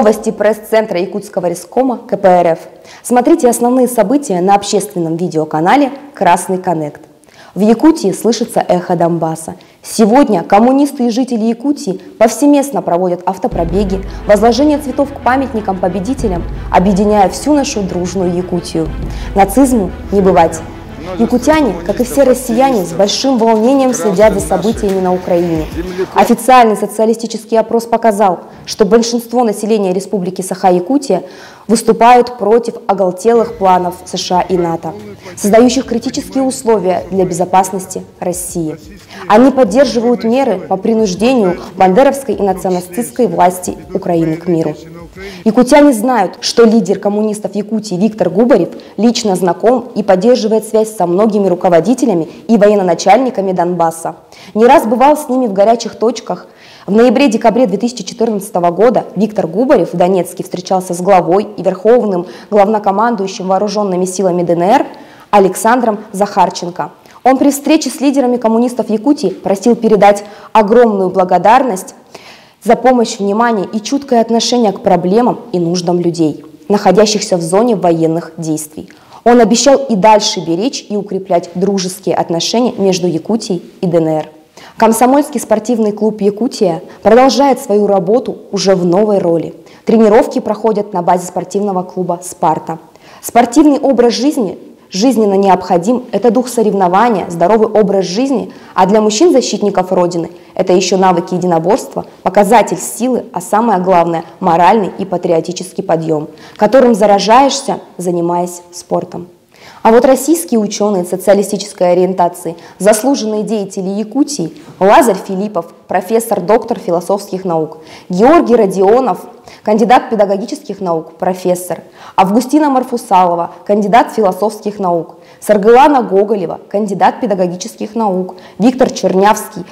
Новости пресс-центра Якутского райкома КПРФ. Смотрите основные события на общественном видеоканале «Красный Коннект». В Якутии слышится эхо Донбасса. Сегодня коммунисты и жители Якутии повсеместно проводят автопробеги, возложение цветов к памятникам победителям, объединяя всю нашу дружную Якутию. Нацизму не бывать. Якутяне, как и все россияне, с большим волнением следят за событиями на Украине. Официальный социалистический опрос показал, что большинство населения Республики Саха-Якутия выступают против оголтелых планов США и НАТО, создающих критические условия для безопасности России. Они поддерживают меры по принуждению бандеровской и националистической власти Украины к миру. Якутяне знают, что лидер коммунистов Якутии Виктор Губарев лично знаком и поддерживает связь со многими руководителями и военачальниками Донбасса. Не раз бывал с ними в горячих точках. В ноябре-декабре 2014 года Виктор Губарев в Донецке встречался с главой и верховным главнокомандующим вооруженными силами ДНР Александром Захарченко. Он при встрече с лидерами коммунистов Якутии просил передать огромную благодарность за помощь, внимание и чуткое отношение к проблемам и нуждам людей, находящихся в зоне военных действий. Он обещал и дальше беречь и укреплять дружеские отношения между Якутией и ДНР. Комсомольский спортивный клуб «Якутия» продолжает свою работу уже в новой роли. Тренировки проходят на базе спортивного клуба «Спарта». Спортивный образ жизни жизненно необходим, это дух соревнования, здоровый образ жизни, а для мужчин-защитников Родины это еще навыки единоборства, показатель силы, а самое главное – моральный и патриотический подъем, которым заражаешься, занимаясь спортом. А вот российские ученые социалистической ориентации, заслуженные деятели Якутии Лазарь Филиппов, профессор, доктор философских наук, Георгий Родионов, кандидат педагогических наук, профессор, Августина Марфусалова, кандидат философских наук, Саргылана Гоголева, кандидат педагогических наук, Виктор Чернявский,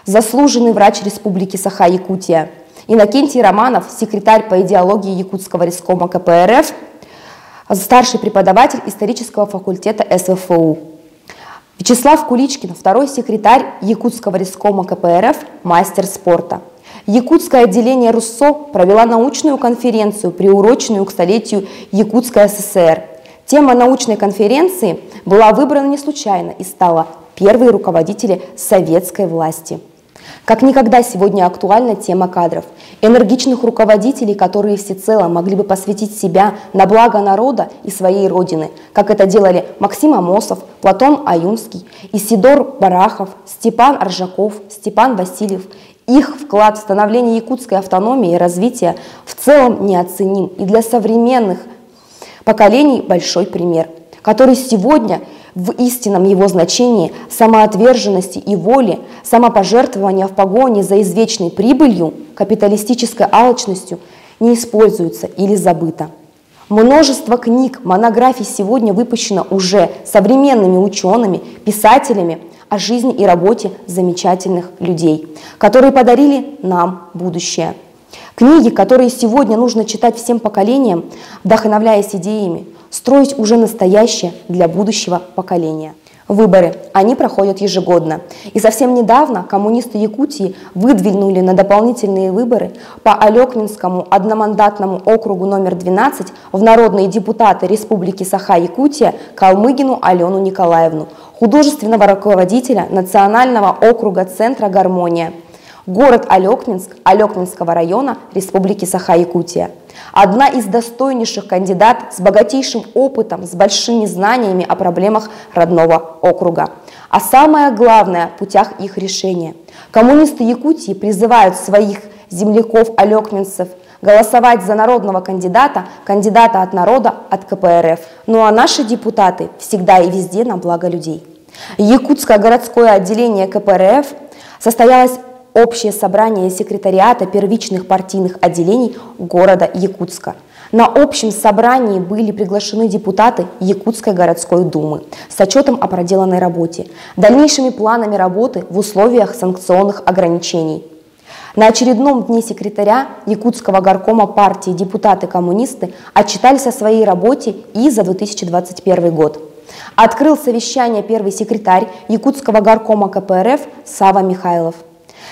заслуженный врач Республики Саха-Якутия, Иннокентий Романов, секретарь по идеологии Якутского райкома КПРФ, старший преподаватель исторического факультета СФУ. Вячеслав Куличкин, второй секретарь Якутского райкома КПРФ, мастер спорта. Якутское отделение РУССО провела научную конференцию, приуроченную к столетию Якутской ССР. Тема научной конференции была выбрана не случайно и стала «Первые руководители советской власти». Как никогда сегодня актуальна тема кадров, энергичных руководителей, которые всецело могли бы посвятить себя на благо народа и своей родины, как это делали Максим Амосов, Платон Аюнский, Исидор Барахов, Степан Аржаков, Степан Васильев. Их вклад в становление якутской автономии и развития в целом неоценим и для современных поколений большой пример, который сегодня в истинном его значении самоотверженности и воли, самопожертвования в погоне за извечной прибылью, капиталистической алчностью не используется или забыто. Множество книг, монографий сегодня выпущено уже современными учеными, писателями о жизни и работе замечательных людей, которые подарили нам будущее. Книги, которые сегодня нужно читать всем поколениям, вдохновляясь идеями, строить уже настоящее для будущего поколения. Выборы, они проходят ежегодно. И совсем недавно коммунисты Якутии выдвинули на дополнительные выборы по Алекнинскому одномандатному округу номер 12 в народные депутаты Республики Саха-Якутия Калмыгину Алену Николаевну, художественного руководителя Национального округа Центра «Гармония». Город Алекнинск, Алекнинского района Республики Саха-Якутия. Одна из достойнейших кандидат с богатейшим опытом, с большими знаниями о проблемах родного округа. А самое главное – путях их решения. Коммунисты Якутии призывают своих земляков-алекнинцев голосовать за народного кандидата, кандидата от народа, от КПРФ. Ну а наши депутаты всегда и везде на благо людей. Якутское городское отделение КПРФ состоялось общее собрание секретариата первичных партийных отделений города Якутска. На общем собрании были приглашены депутаты Якутской городской думы с отчетом о проделанной работе, дальнейшими планами работы в условиях санкционных ограничений. На очередном дне секретаря Якутского горкома партии депутаты-коммунисты отчитались о своей работе и за 2021 год. Открыл совещание первый секретарь Якутского горкома КПРФ Сава Михайлов.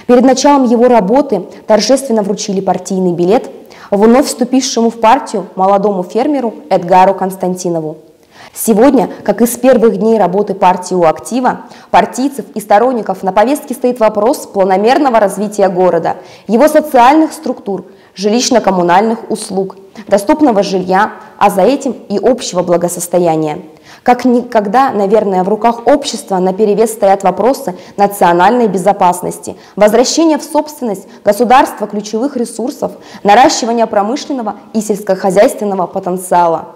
Перед началом его работы торжественно вручили партийный билет вновь вступившему в партию молодому фермеру Эдгару Константинову. Сегодня, как и с первых дней работы партии у актива, партийцев и сторонников на повестке стоит вопрос планомерного развития города, его социальных структур, жилищно-коммунальных услуг, доступного жилья, а за этим и общего благосостояния. Как никогда, наверное, в руках общества наперевес стоят вопросы национальной безопасности, возвращения в собственность государства ключевых ресурсов, наращивания промышленного и сельскохозяйственного потенциала.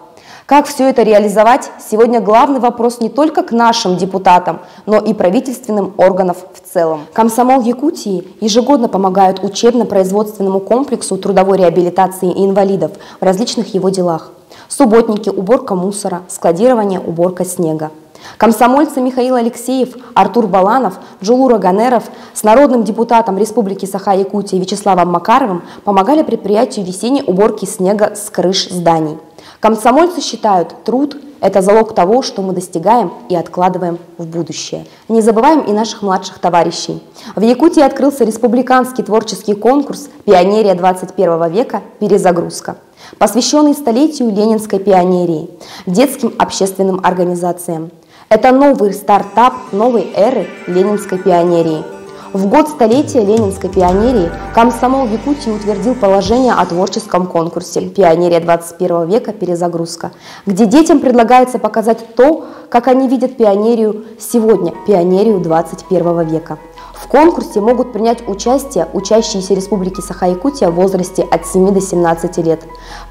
Как все это реализовать, сегодня главный вопрос не только к нашим депутатам, но и правительственным органам в целом. Комсомол Якутии ежегодно помогает учебно-производственному комплексу трудовой реабилитации инвалидов в различных его делах. Субботники, уборка мусора, складирование, уборка снега. Комсомольцы Михаил Алексеев, Артур Баланов, Джулура Ганеров с народным депутатом Республики Саха-Якутия Вячеславом Макаровым помогали предприятию весенней уборки снега с крыш зданий. Комсомольцы считают, труд – это залог того, что мы достигаем и откладываем в будущее. Не забываем и наших младших товарищей. В Якутии открылся республиканский творческий конкурс «Пионерия 21 века. Перезагрузка», посвященный столетию ленинской пионерии, детским общественным организациям. Это новый стартап новой эры ленинской пионерии. В год столетия ленинской пионерии Комсомол Якутии утвердил положение о творческом конкурсе «Пионерия 21 века. Перезагрузка», где детям предлагается показать то, как они видят пионерию сегодня, пионерию 21 века. В конкурсе могут принять участие учащиеся Республики Саха-Якутия в возрасте от 7 до 17 лет.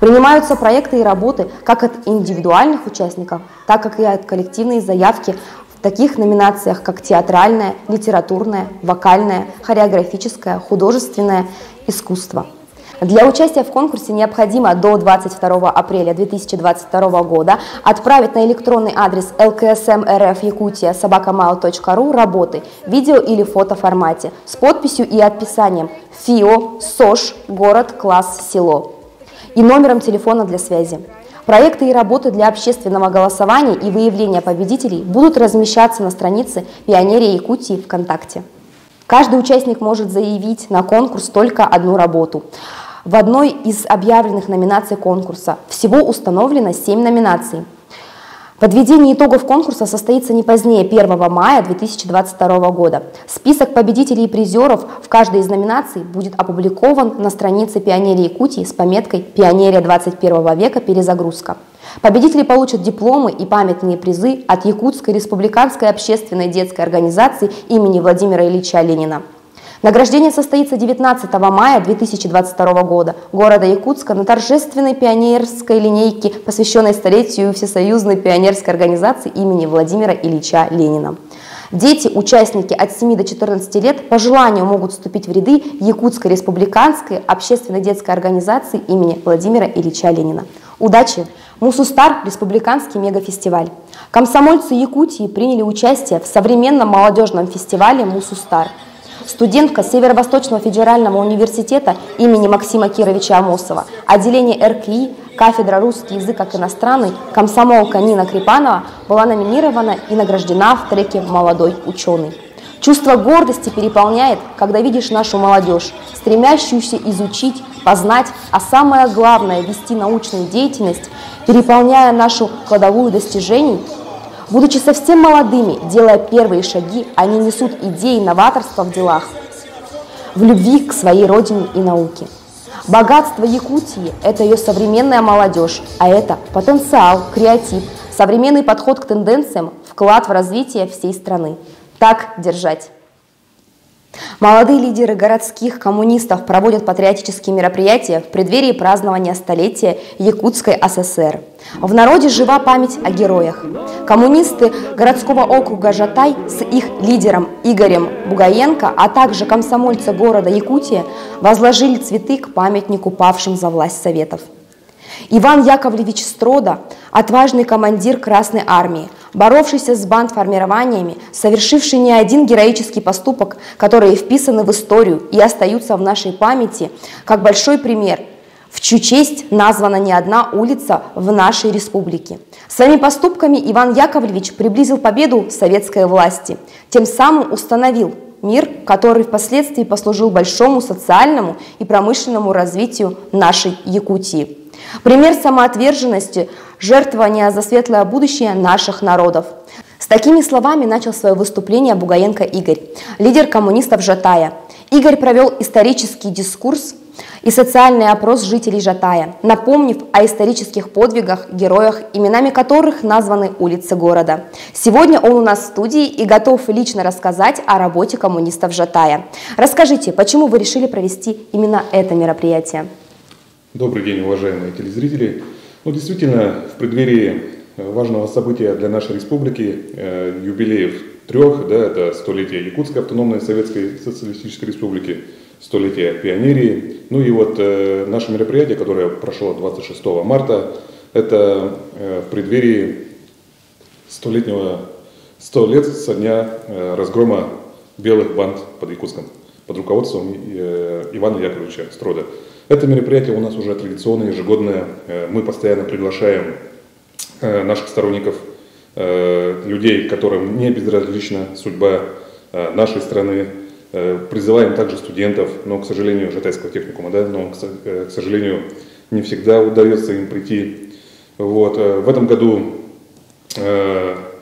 Принимаются проекты и работы как от индивидуальных участников, так и от коллективной заявки в таких номинациях, как театральное, литературное, вокальное, хореографическое, художественное искусство. Для участия в конкурсе необходимо до 22 апреля 2022 года отправить на электронный адрес lksm.rf.yakutia@mail.ru работы в видео или фотоформате с подписью и описанием ФИО, СОЖ, город, класс, село и номером телефона для связи. Проекты и работы для общественного голосования и выявления победителей будут размещаться на странице «Пионерия Якутии» ВКонтакте. Каждый участник может заявить на конкурс только одну работу. В одной из объявленных номинаций конкурса всего установлено 7 номинаций. Подведение итогов конкурса состоится не позднее 1 мая 2022 года. Список победителей и призеров в каждой из номинаций будет опубликован на странице Пионерии Якутии с пометкой «Пионерия 21 века. Перезагрузка». Победители получат дипломы и памятные призы от Якутской республиканской общественной детской организации имени Владимира Ильича Ленина. Награждение состоится 19 мая 2022 года города Якутска на торжественной пионерской линейке, посвященной столетию Всесоюзной пионерской организации имени Владимира Ильича Ленина. Дети, участники от 7 до 14 лет по желанию могут вступить в ряды Якутской республиканской общественной детской организации имени Владимира Ильича Ленина. Удачи! Мусустар – республиканский мегафестиваль. Комсомольцы Якутии приняли участие в современном молодежном фестивале «Мусустар». Студентка Северо-Восточного федерального университета имени Максима Кировича Амосова, отделение РКИ, кафедра «Русский язык как иностранный», комсомолка Нина Крипанова была номинирована и награждена в треке «Молодой ученый». Чувство гордости переполняет, когда видишь нашу молодежь, стремящуюся изучить, познать, а самое главное – вести научную деятельность, переполняя нашу кладовую достижений. Будучи совсем молодыми, делая первые шаги, они несут идеи новаторства в делах, в любви к своей родине и науке. Богатство Якутии – это ее современная молодежь, а это потенциал, креатив, современный подход к тенденциям, вклад в развитие всей страны. Так держать! Молодые лидеры городских коммунистов проводят патриотические мероприятия в преддверии празднования столетия Якутской ССР. В народе жива память о героях. Коммунисты городского округа Жатай с их лидером Игорем Бугаенко, а также комсомольцы города Якутия возложили цветы к памятнику павшим за власть Советов. Иван Яковлевич Строда – отважный командир Красной Армии, боровшийся с бандформированиями, совершивший не один героический поступок, которые вписаны в историю и остаются в нашей памяти, как большой пример, в чью честь названа не одна улица в нашей республике. Своими поступками Иван Яковлевич приблизил победу советской власти, тем самым установил мир, который впоследствии послужил большому социальному и промышленному развитию нашей Якутии. Пример самоотверженности, жертвования за светлое будущее наших народов. С такими словами начал свое выступление Бугаенко Игорь, лидер коммунистов Жатая. Игорь провел исторический дискурс и социальный опрос жителей Жатая, напомнив о исторических подвигах, героях, именами которых названы улицы города. Сегодня он у нас в студии и готов лично рассказать о работе коммунистов Жатая. Расскажите, почему вы решили провести именно это мероприятие? Добрый день, уважаемые телезрители. Действительно, в преддверии важного события для нашей республики, юбилеев трех, это столетие Якутской автономной Советской Социалистической Республики, столетие пионерии. Наше мероприятие, которое прошло 26 марта, это в преддверии 100 лет со дня разгрома белых банд под Якутском, под руководством Ивана Яковлевича Строда. Это мероприятие у нас уже традиционное, ежегодное. Мы постоянно приглашаем наших сторонников, людей, которым не безразлична судьба нашей страны. Призываем также студентов, но, к сожалению, Жатайского техникума, но, к сожалению, не всегда удается им прийти. В этом году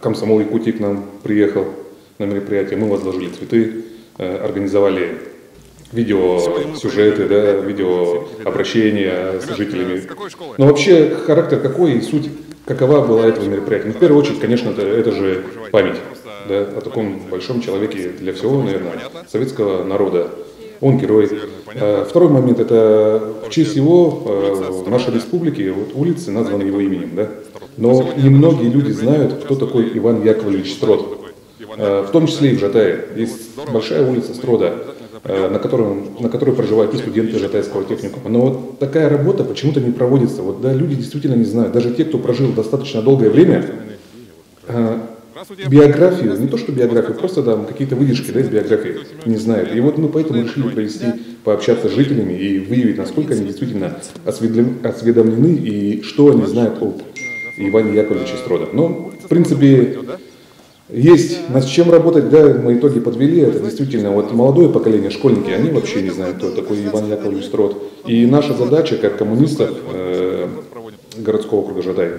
комсомол Якутии к нам приехал на мероприятие, мы возложили цветы, организовали видеосюжеты, видеообращения с жителями. Но вообще характер какой и суть, какова была этого мероприятия? В первую очередь, конечно, это же память о таком большом человеке для всего, наверное, советского народа. Он герой. Второй момент, это в честь его в нашей республике улицы названы его именем. Но немногие люди знают, кто такой Иван Яковлевич Строд. В том числе и в Жатае. Есть большая улица Строда, на которой проживают и студенты Жатайского техникума. Но такая работа почему-то не проводится. Люди действительно не знают. Даже те, кто прожил достаточно долгое время, биографию, не то что биографию, просто какие-то выдержки из биографии не знают. И мы поэтому решили провести, пообщаться с жителями и выявить, насколько они действительно осведомлены и что они знают о Иване Яковлевиче Строда. Но, в принципе, есть над чем работать, мы итоги подвели, это действительно молодое поколение, школьники, они вообще не знают, кто такой Иван Яковлевич Строд. И наша задача, как коммунистов городского округа Жатай,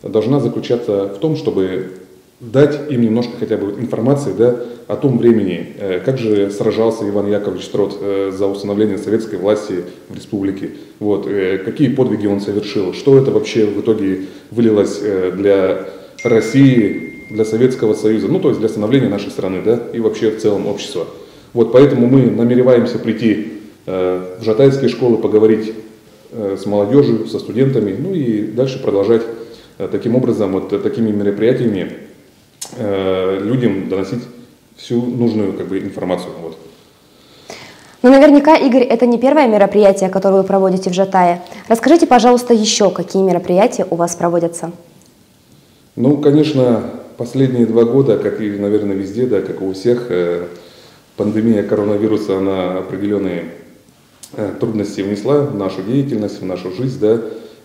должна заключаться в том, чтобы дать им немножко хотя бы информации о том времени, как же сражался Иван Яковлевич Строд за установление советской власти в республике, какие подвиги он совершил, что это вообще в итоге вылилось для России, для Советского Союза, то есть для становления нашей страны, и вообще в целом общества. Поэтому мы намереваемся прийти в жатайские школы, поговорить с молодежью, со студентами, и дальше продолжать таким образом, такими мероприятиями людям доносить всю нужную информацию. Но наверняка, Игорь, это не первое мероприятие, которое вы проводите в Жатае. Расскажите, пожалуйста, еще какие мероприятия у вас проводятся? Конечно, последние 2 года, как и, наверное, везде, как и у всех, пандемия коронавируса, она определенные трудности внесла в нашу деятельность, в нашу жизнь,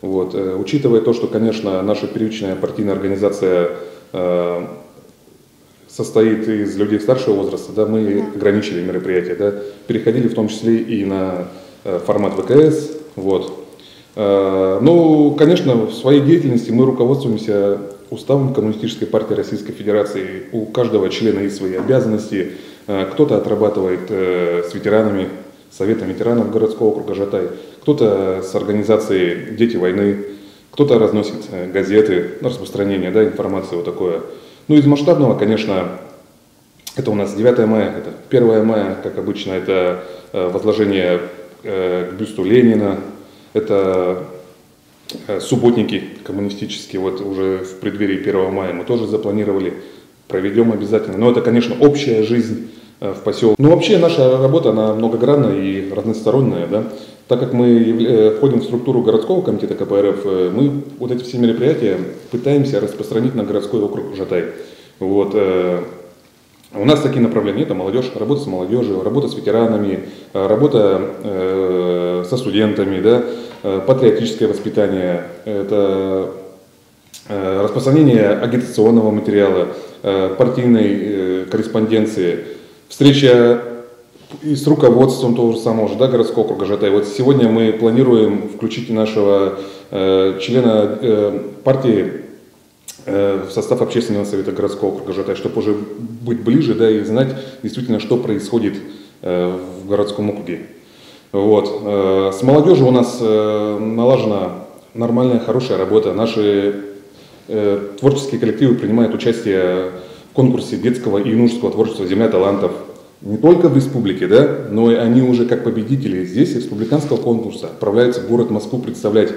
Учитывая то, что, конечно, наша первичная партийная организация состоит из людей старшего возраста, мы ограничили мероприятия, переходили в том числе и на формат ВКС, конечно, в своей деятельности мы руководствуемся уставом Коммунистической партии Российской Федерации. У каждого члена есть свои обязанности. Кто-то отрабатывает с ветеранами, Советом ветеранов городского округа Жатай, кто-то с организацией «Дети войны», кто-то разносит газеты, распространение информации такое. Из масштабного, конечно, это у нас 9 мая, это 1 мая, как обычно, это возложение к бюсту Ленина, это субботники коммунистические, уже в преддверии 1 мая мы тоже запланировали, проведем обязательно. Но это, конечно, общая жизнь в поселке. Вообще наша работа, она многогранная и разносторонняя, Так как мы входим в структуру городского комитета КПРФ, мы эти все мероприятия пытаемся распространить на городской округ Жатай. У нас такие направления, это молодежь, работа с молодежью, работа с ветеранами, работа со студентами, патриотическое воспитание, это распространение агитационного материала, партийной корреспонденции, встреча и с руководством того же самого же, да, городского округа Жатай. Вот сегодня мы планируем включить нашего члена партии в состав общественного совета городского округа Жатай, чтобы уже быть ближе, да, и знать действительно, что происходит в городском округе. Вот. С молодежью у нас налажена нормальная, хорошая работа. Наши творческие коллективы принимают участие в конкурсе детского и юношеского творчества «Земля талантов». Не только в республике, да, но и они уже как победители здесь республиканского конкурса отправляются в город Москву представлять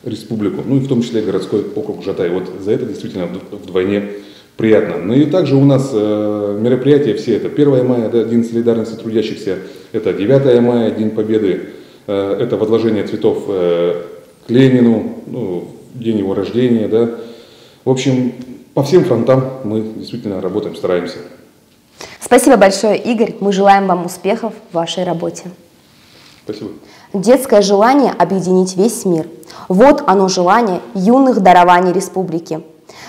республику, ну и в том числе городской округ Жатай. Вот за это действительно вдвойне приятно. Ну и также у нас мероприятия все, это 1 мая, да, День солидарности трудящихся, это 9 мая, День Победы, это возложение цветов к Ленину, ну, день его рождения, да. В общем, по всем фронтам мы действительно работаем, стараемся. Спасибо большое, Игорь. Мы желаем вам успехов в вашей работе. Спасибо. Детское желание объединить весь мир. Вот оно желание юных дарований республики.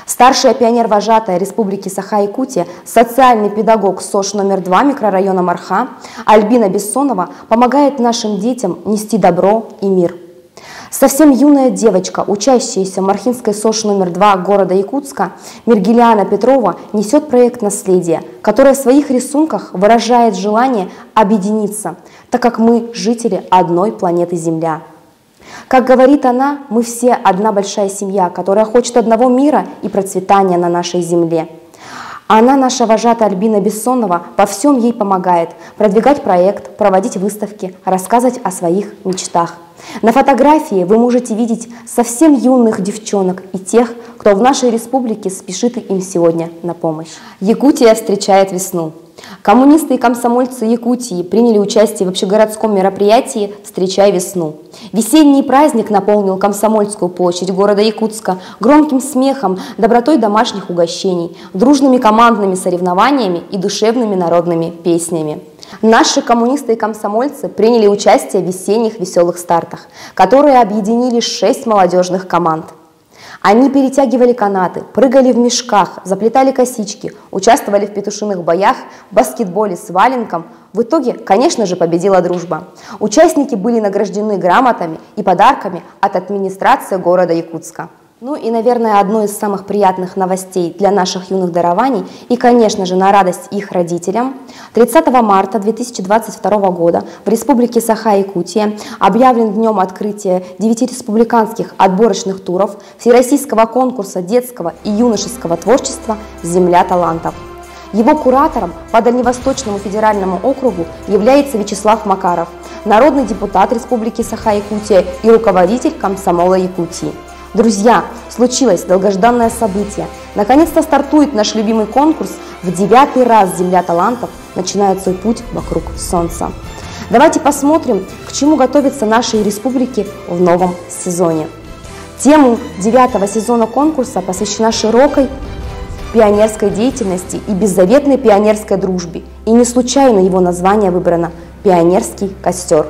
Старшая пионер-вожатая Республики Саха-Якутия, социальный педагог СОЖ номер 2 микрорайона Марха Альбина Бессонова помогает нашим детям нести добро и мир. Совсем юная девочка, учащаяся в Мархинской СОЖ номер 2 города Якутска, Миргеляна Петрова несет проект «Наследие», которое в своих рисунках выражает желание объединиться, так как мы жители одной планеты Земля. Как говорит она, мы все одна большая семья, которая хочет одного мира и процветания на нашей земле. Она, наша вожатая Альбина Бессонова, во всем ей помогает продвигать проект, проводить выставки, рассказывать о своих мечтах. На фотографии вы можете видеть совсем юных девчонок и тех, кто в нашей республике спешит им сегодня на помощь. Якутия встречает весну. Коммунисты и комсомольцы Якутии приняли участие в общегородском мероприятии «Встречай весну». Весенний праздник наполнил Комсомольскую площадь города Якутска громким смехом, добротой домашних угощений, дружными командными соревнованиями и душевными народными песнями. Наши коммунисты и комсомольцы приняли участие в весенних веселых стартах, которые объединили 6 молодежных команд. Они перетягивали канаты, прыгали в мешках, заплетали косички, участвовали в петушиных боях, в баскетболе с валенком. В итоге, конечно же, победила дружба. Участники были награждены грамотами и подарками от администрации города Якутска. Ну и, наверное, одной из самых приятных новостей для наших юных дарований и, конечно же, на радость их родителям, 30 марта 2022 года в Республике Саха-Якутия объявлен днем открытия 9 республиканских отборочных туров Всероссийского конкурса детского и юношеского творчества «Земля талантов». Его куратором по Дальневосточному федеральному округу является Вячеслав Макаров, народный депутат Республики Саха-Якутия и руководитель комсомола Якутии. Друзья, случилось долгожданное событие. Наконец-то стартует наш любимый конкурс. В 9-й раз «Земля талантов» начинает свой путь вокруг Солнца. Давайте посмотрим, к чему готовятся наши республики в новом сезоне. Тему 9-го сезона конкурса посвящена широкой пионерской деятельности и беззаветной пионерской дружбе. И не случайно его название выбрано «Пионерский костер».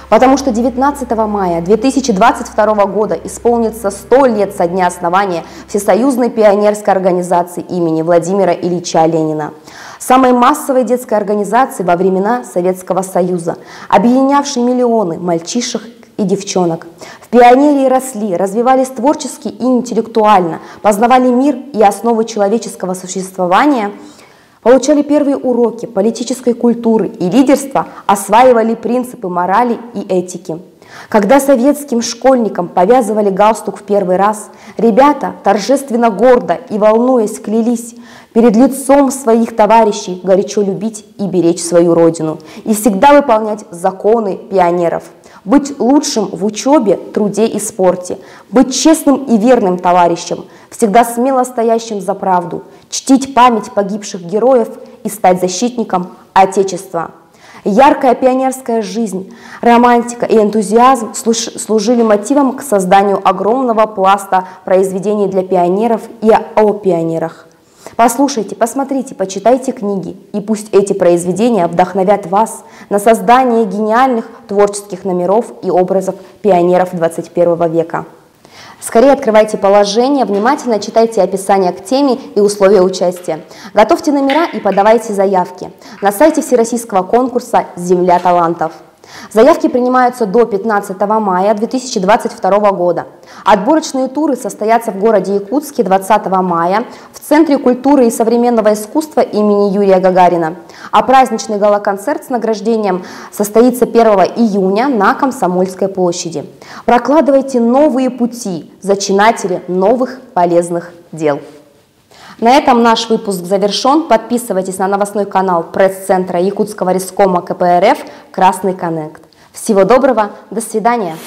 Потому что 19 мая 2022 года исполнится 100 лет со дня основания Всесоюзной пионерской организации имени Владимира Ильича Ленина, самой массовой детской организации во времена Советского Союза, объединявшей миллионы мальчишек и девчонок. В пионерии росли, развивались творчески и интеллектуально, познавали мир и основы человеческого существования, получали первые уроки политической культуры и лидерства, осваивали принципы морали и этики. Когда советским школьникам повязывали галстук в первый раз, ребята торжественно, гордо и волнуясь клялись перед лицом своих товарищей горячо любить и беречь свою родину и всегда выполнять законы пионеров. Быть лучшим в учебе, труде и спорте, быть честным и верным товарищем, всегда смело стоящим за правду, чтить память погибших героев и стать защитником Отечества. Яркая пионерская жизнь, романтика и энтузиазм служили мотивом к созданию огромного пласта произведений для пионеров и о пионерах. Послушайте, посмотрите, почитайте книги, и пусть эти произведения вдохновят вас на создание гениальных творческих номеров и образов пионеров 21 века. Скорее открывайте положение, внимательно читайте описание к теме и условия участия. Готовьте номера и подавайте заявки на сайте всероссийского конкурса «Земля талантов». Заявки принимаются до 15 мая 2022 года. Отборочные туры состоятся в городе Якутске 20 мая в Центре культуры и современного искусства имени Юрия Гагарина. А праздничный гала-концерт с награждением состоится 1 июня на Комсомольской площади. Прокладывайте новые пути, зачинатели новых полезных дел. На этом наш выпуск завершен. Подписывайтесь на новостной канал пресс-центра Якутского рескома КПРФ «Красный Коннект». Всего доброго, до свидания.